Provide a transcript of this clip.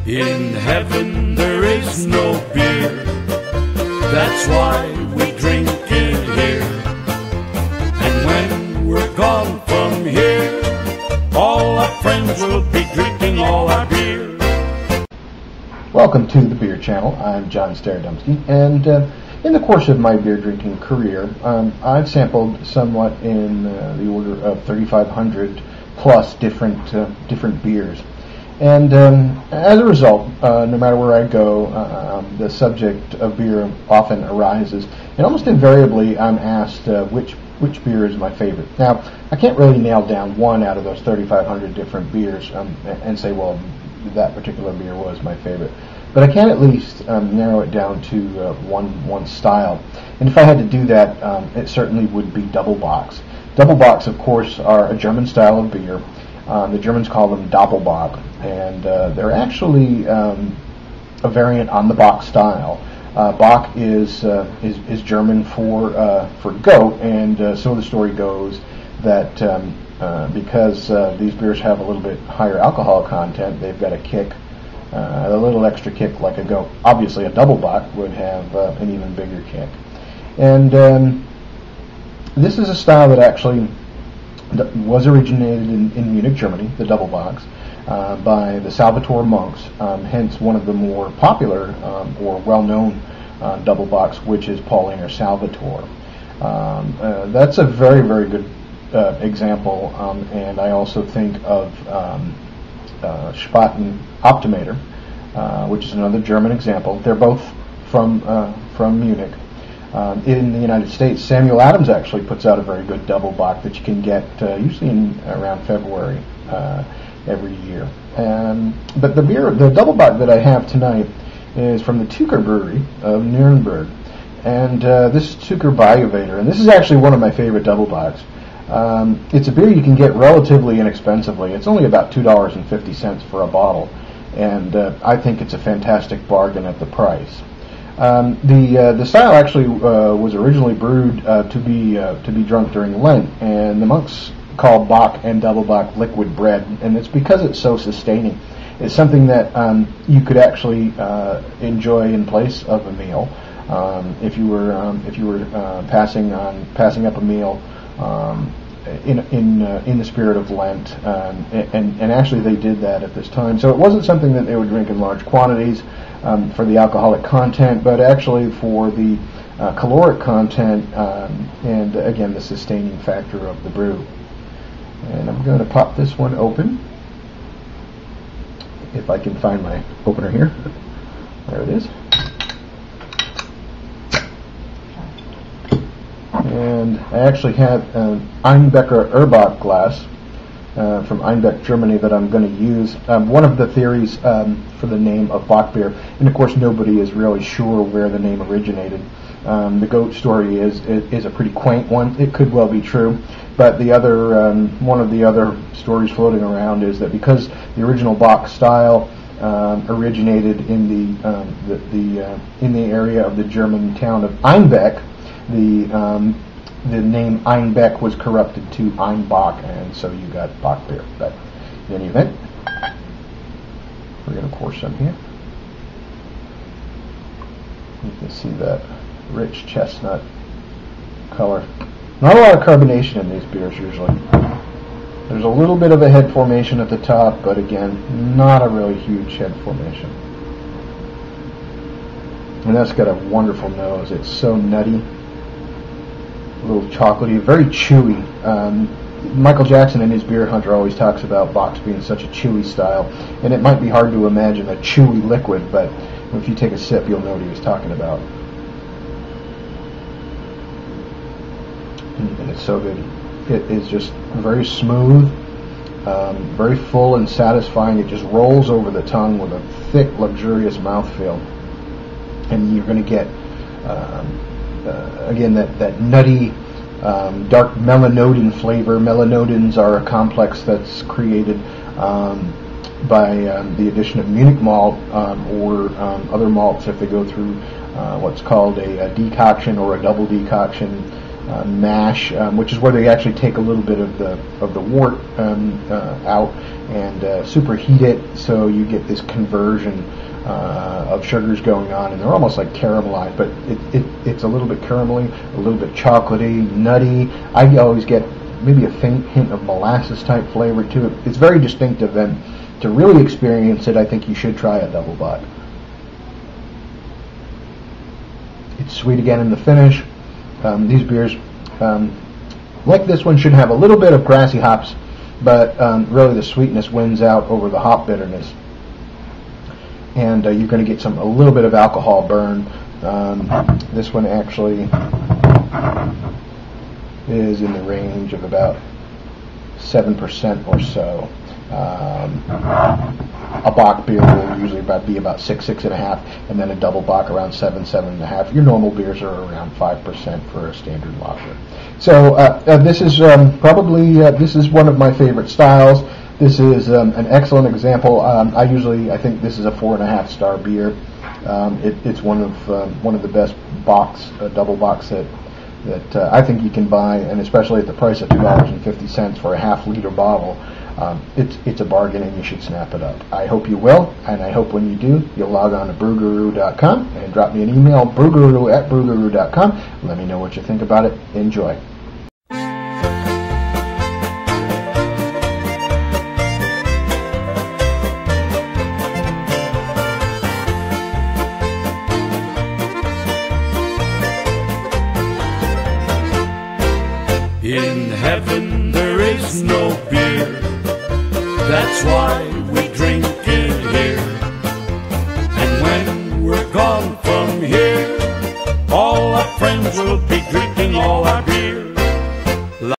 In heaven there is no beer, that's why we drink it here. And when we're gone from here, all our friends will be drinking all our beer. Welcome to the Beer Channel. I'm John Starodumsky, and in the course of my beer drinking career, I've sampled somewhat in the order of 3,500 plus different beers. And as a result, no matter where I go, the subject of beer often arises, and almost invariably I'm asked which beer is my favorite. Now, I can't really nail down one out of those 3,500 different beers and say, well, that particular beer was my favorite. But I can at least narrow it down to one style. And if I had to do that, it certainly would be Doppelbocks. Doppelbocks, of course, are a German style of beer. The Germans call them Doppelbock, and they're actually a variant on the Bock style. Bock is German for goat, and so the story goes that because these beers have a little bit higher alcohol content, they've got a kick, a little extra kick like a goat. Obviously, a Doppelbock would have an even bigger kick, and this is a style that actually was originated in Munich, Germany, the Doppelbocks, by the Salvator monks, hence one of the more popular or well-known Doppelbocks, which is Pauliner Salvator. That's a very, very good example, and I also think of Spaten Optimator, which is another German example. They're both from Munich. In the United States, Samuel Adams actually puts out a very good Doppelbock that you can get usually in around February every year. But the Doppelbock that I have tonight is from the Tucher brewery of Nuremberg, and this is Tucher Bajuvator, and this is actually one of my favorite Doppelbocks. It's a beer you can get relatively inexpensively. It's only about $2.50 for a bottle, and I think it's a fantastic bargain at the price. The style actually was originally brewed to be drunk during Lent, and the monks called Bock and Doppelbock liquid bread, and it's because it's so sustaining. It's something that you could actually enjoy in place of a meal if you were passing up a meal in the spirit of Lent, and actually they did that at this time. So it wasn't something that they would drink in large quantities for the alcoholic content, but actually for the caloric content and again the sustaining factor of the brew. And I'm going to pop this one open, if I can find my opener here. There it is. And I actually have an Einbecker Erbach glass from Einbeck, Germany, that I'm going to use. One of the theories for the name of Bock beer, and of course nobody is really sure where the name originated. The goat story is a pretty quaint one. It could well be true, but the other one of the other stories floating around is that because the original Bock style originated in the area of the German town of Einbeck, the name Einbeck was corrupted to Einbock, and so you got Bock beer. But in any event, we're going to pour some here. You can see that rich chestnut color. Not a lot of carbonation in these beers usually. There's a little bit of a head formation at the top, but again, not a really huge head formation. And that's got a wonderful nose. It's so nutty, a little chocolatey, very chewy. Michael Jackson in his Beer Hunter always talks about Bocks being such a chewy style, and it might be hard to imagine a chewy liquid, but if you take a sip, you'll know what he was talking about. And it's so good. It is just very smooth, very full and satisfying. It just rolls over the tongue with a thick, luxurious mouthfeel. And you're going to get, again, that nutty, dark melanodin flavor. Melanodins are a complex that's created by the addition of Munich malt or other malts if they go through what's called a decoction or a double decoction. mash, which is where they actually take a little bit of the wort out and superheat it, so you get this conversion of sugars going on, and they're almost like caramelized, but it's a little bit caramelly, a little bit chocolatey, nutty. I always get maybe a faint hint of molasses type flavor to it. It's very distinctive, and to really experience it, I think you should try a Doppelbock. It's sweet again in the finish. These beers, like this one, should have a little bit of grassy hops, but really the sweetness wins out over the hop bitterness. And you're going to get a little bit of alcohol burn. This one actually is in the range of about 7% or so. A Bock beer will usually be about 6.5, and then a Doppelbock around 7.5. Your normal beers are around 5% for a standard lager. So this is this is one of my favorite styles. This is an excellent example. I think this is a 4.5 star beer. It's one of the best Doppelbocks that I think you can buy, and especially at the price of $2.50 for a half-liter bottle. It's a bargain, and you should snap it up. I hope you will, and I hope when you do, you'll log on to brewguru.com and drop me an email, brewguru@brewguru.com. Let me know what you think about it. Enjoy. In heaven there is no beer, that's why we drink it here. And when we're gone from here, all our friends will be